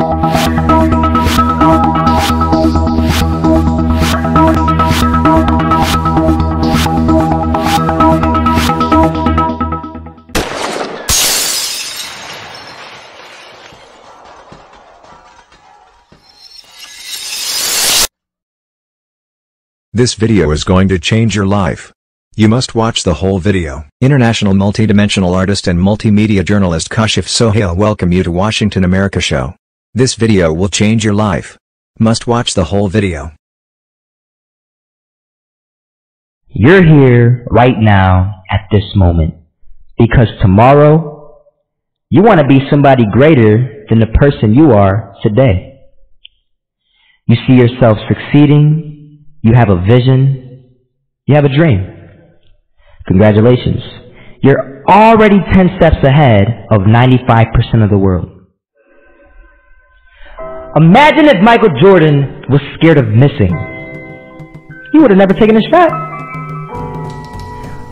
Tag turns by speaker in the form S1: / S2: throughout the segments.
S1: This video is going to change your life. You must watch the whole video. International multidimensional artist and multimedia journalist Kashif Sohail welcome you to Washington, America show. This video will change your life. Must watch the whole video.
S2: You're here right now at this moment because tomorrow you want to be somebody greater than the person you are today. You see yourself succeeding. You have a vision. You have a dream. Congratulations. You're already 10 steps ahead of 95% of the world. Imagine if Michael Jordan was scared of missing. He would have never taken a shot.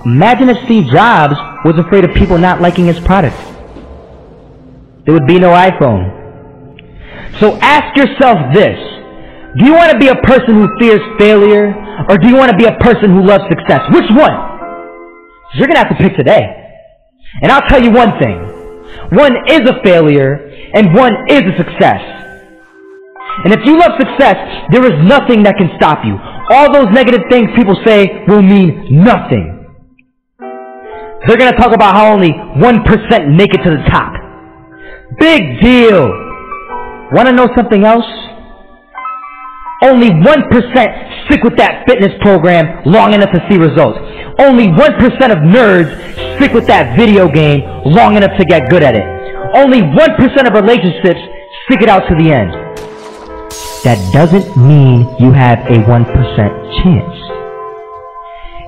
S2: Imagine if Steve Jobs was afraid of people not liking his product. There would be no iPhone. So ask yourself this. Do you want to be a person who fears failure, or do you want to be a person who loves success? Which one? You're going to have to pick today. And I'll tell you one thing. One is a failure, and one is a success. And if you love success, there is nothing that can stop you. All those negative things people say will mean nothing. They're going to talk about how only 1% make it to the top. Big deal. Want to know something else? Only 1% stick with that fitness program long enough to see results. Only 1% of nerds stick with that video game long enough to get good at it. Only 1% of relationships stick it out to the end. That doesn't mean you have a 1% chance.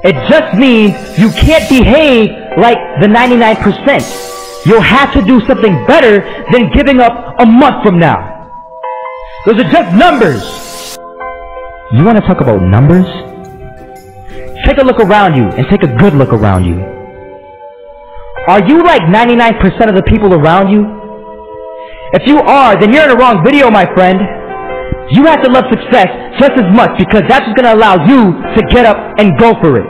S2: It just means you can't behave like the 99%. You'll have to do something better than giving up a month from now. Those are just numbers. You want to talk about numbers? Take a look around you and take a good look around you. Are you like 99% of the people around you? If you are, then you're in the wrong video, my friend. You have to love success just as much because that's what's going to allow you to get up and go for it.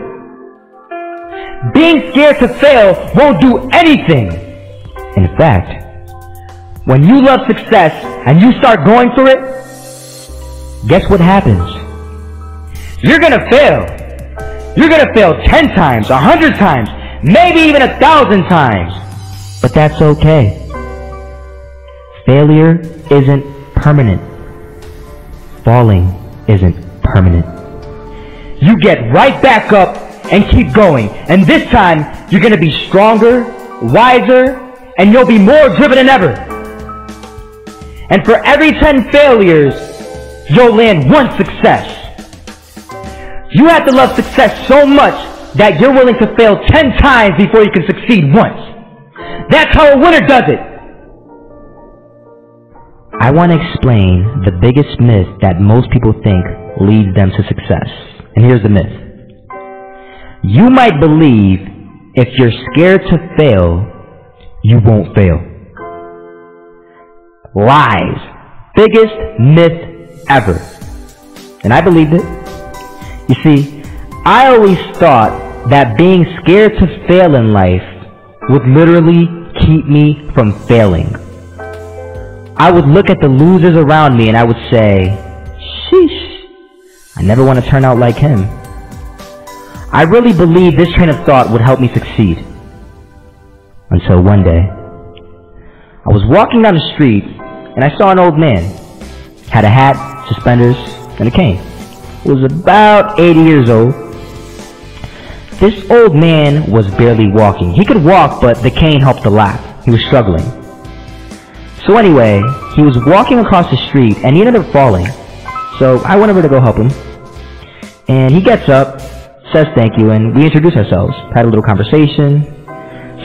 S2: Being scared to fail won't do anything. In fact, when you love success and you start going for it, guess what happens? You're going to fail. You're going to fail 10 times, 100 times, maybe even 1,000 times. But that's okay. Failure isn't permanent. Falling isn't permanent. You get right back up and keep going. And this time, you're going to be stronger, wiser, and you'll be more driven than ever. And for every 10 failures, you'll land one success. You have to love success so much that you're willing to fail 10 times before you can succeed once. That's how a winner does it. I want to explain the biggest myth that most people think leads them to success. And here's the myth. You might believe if you're scared to fail, you won't fail. Lies. Biggest myth ever. And I believed it. You see, I always thought that being scared to fail in life would literally keep me from failing. I would look at the losers around me and I would say, sheesh, I never want to turn out like him. I really believed this train of thought would help me succeed. Until one day, I was walking down the street and I saw an old man. Had a hat, suspenders, and a cane. He was about 80 years old. This old man was barely walking. He could walk, but the cane helped a lot. He was struggling. So anyway, he was walking across the street and he ended up falling. So I went over to go help him. And he gets up, says thank you, and we introduced ourselves. Had a little conversation.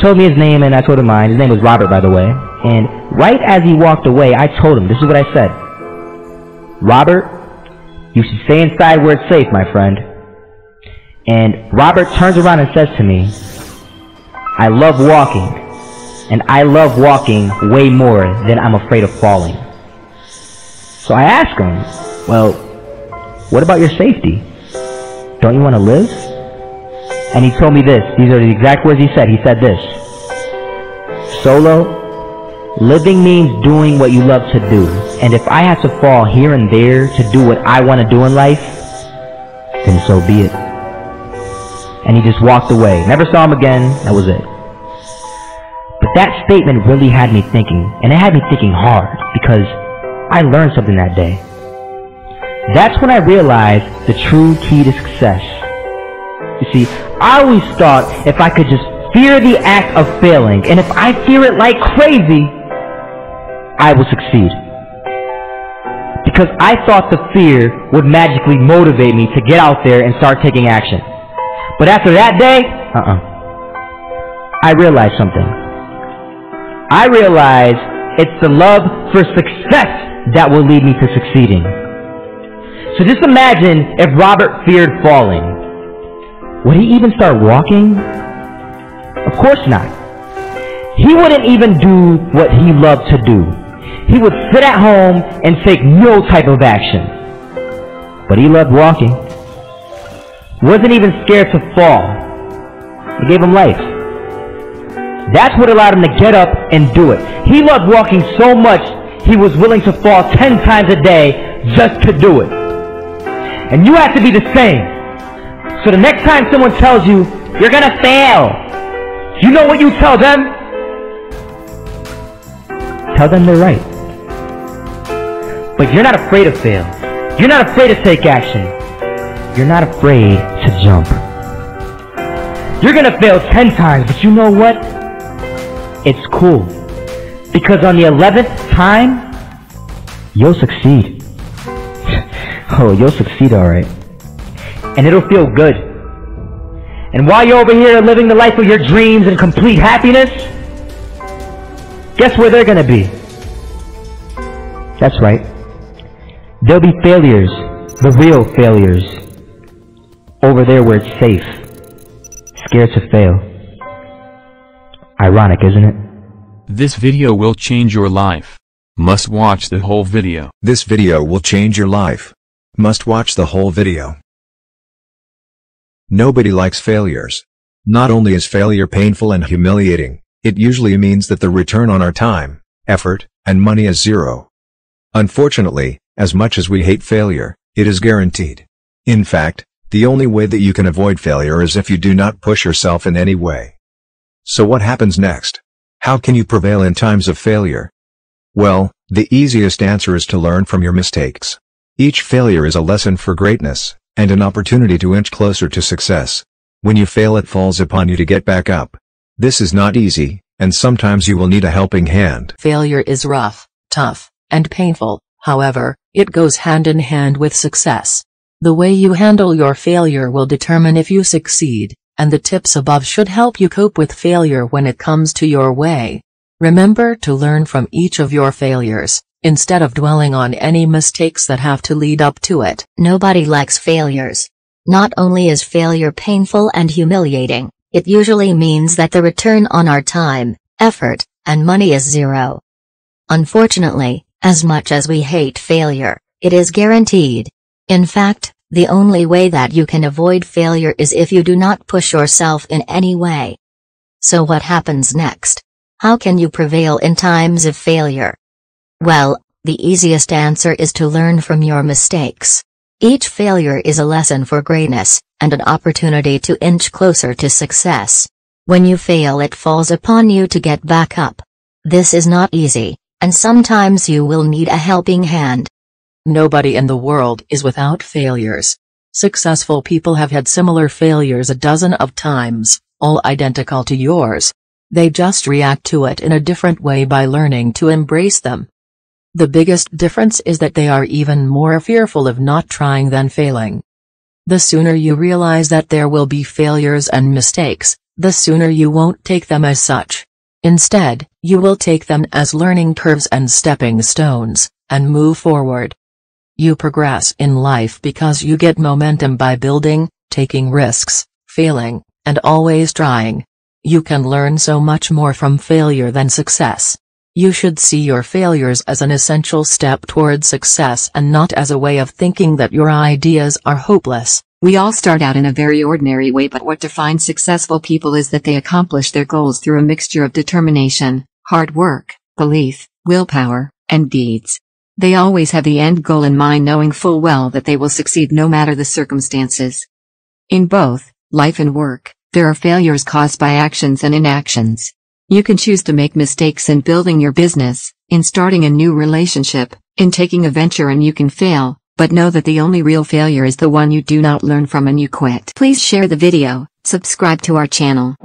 S2: Told me his name and I told him mine. His name was Robert, by the way. And right as he walked away, I told him, this is what I said. Robert, you should stay inside where it's safe, my friend. And Robert turns around and says to me, I love walking. And I love walking way more than I'm afraid of falling. So I asked him, well, what about your safety? Don't you want to live? And he told me this. These are the exact words he said. He said this: Solo, living means doing what you love to do. And if I have to fall here and there to do what I want to do in life, then so be it. And he just walked away. Never saw him again. That was it. But that statement really had me thinking. And it had me thinking hard, because I learned something that day. That's when I realized the true key to success. You see, I always thought if I could just fear the act of failing, and if I fear it like crazy, I will succeed. Because I thought the fear would magically motivate me to get out there and start taking action. But after that day, I realized something. I realized it's the love for success that will lead me to succeeding. So just imagine if Robert feared falling. Would he even start walking? Of course not. He wouldn't even do what he loved to do. He would sit at home and take no type of action. But he loved walking. Wasn't even scared to fall. It gave him life. That's what allowed him to get up and do it. He loved walking so much, he was willing to fall 10 times a day just to do it. And you have to be the same. So the next time someone tells you, you're gonna fail, you know what you tell them? Tell them they're right. But you're not afraid to fail. You're not afraid to take action. You're not afraid to jump. You're gonna fail 10 times, but you know what? It's cool. Because on the 11th time, you'll succeed. Oh, you'll succeed alright. And it'll feel good. And while you're over here living the life of your dreams in complete happiness, guess where they're gonna be? That's right. There'll be failures, the real failures, over there where it's safe, scared to fail. Ironic, isn't it?
S3: This video will change your life. Must watch the whole video.
S1: This video will change your life. Must watch the whole video. Nobody likes failures. Not only is failure painful and humiliating, it usually means that the return on our time, effort, and money is zero. Unfortunately, as much as we hate failure, it is guaranteed. In fact, the only way that you can avoid failure is if you do not push yourself in any way. So what happens next? How can you prevail in times of failure? Well, the easiest answer is to learn from your mistakes. Each failure is a lesson for greatness, and an opportunity to inch closer to success. When you fail, it falls upon you to get back up. This is not easy, and sometimes you will need a helping hand.
S4: Failure is rough, tough, and painful. However, it goes hand in hand with success. The way you handle your failure will determine if you succeed, and the tips above should help you cope with failure when it comes to your way. Remember to learn from each of your failures, instead of dwelling on any mistakes that have to lead up to it.
S5: Nobody likes failures. Not only is failure painful and humiliating, it usually means that the return on our time, effort, and money is zero. Unfortunately, as much as we hate failure, it is guaranteed. In fact, the only way that you can avoid failure is if you do not push yourself in any way. So what happens next? How can you prevail in times of failure? Well, the easiest answer is to learn from your mistakes. Each failure is a lesson for greatness, and an opportunity to inch closer to success. When you fail, it falls upon you to get back up. This is not easy, and sometimes you will need a helping hand.
S4: Nobody in the world is without failures. Successful people have had similar failures a dozen of times, all identical to yours. They just react to it in a different way by learning to embrace them. The biggest difference is that they are even more fearful of not trying than failing. The sooner you realize that there will be failures and mistakes, the sooner you won't take them as such. Instead, you will take them as learning curves and stepping stones, and move forward. You progress in life because you get momentum by building, taking risks, failing, and always trying. You can learn so much more from failure than success. You should see your failures as an essential step toward success and not as a way of thinking that your ideas are hopeless.
S6: We all start out in a very ordinary way, but what defines successful people is that they accomplish their goals through a mixture of determination, hard work, belief, willpower, and deeds. They always have the end goal in mind, knowing full well that they will succeed no matter the circumstances. In both life and work, there are failures caused by actions and inactions. You can choose to make mistakes in building your business, in starting a new relationship, in taking a venture, and you can fail, but know that the only real failure is the one you do not learn from and you quit. Please share the video, subscribe to our channel.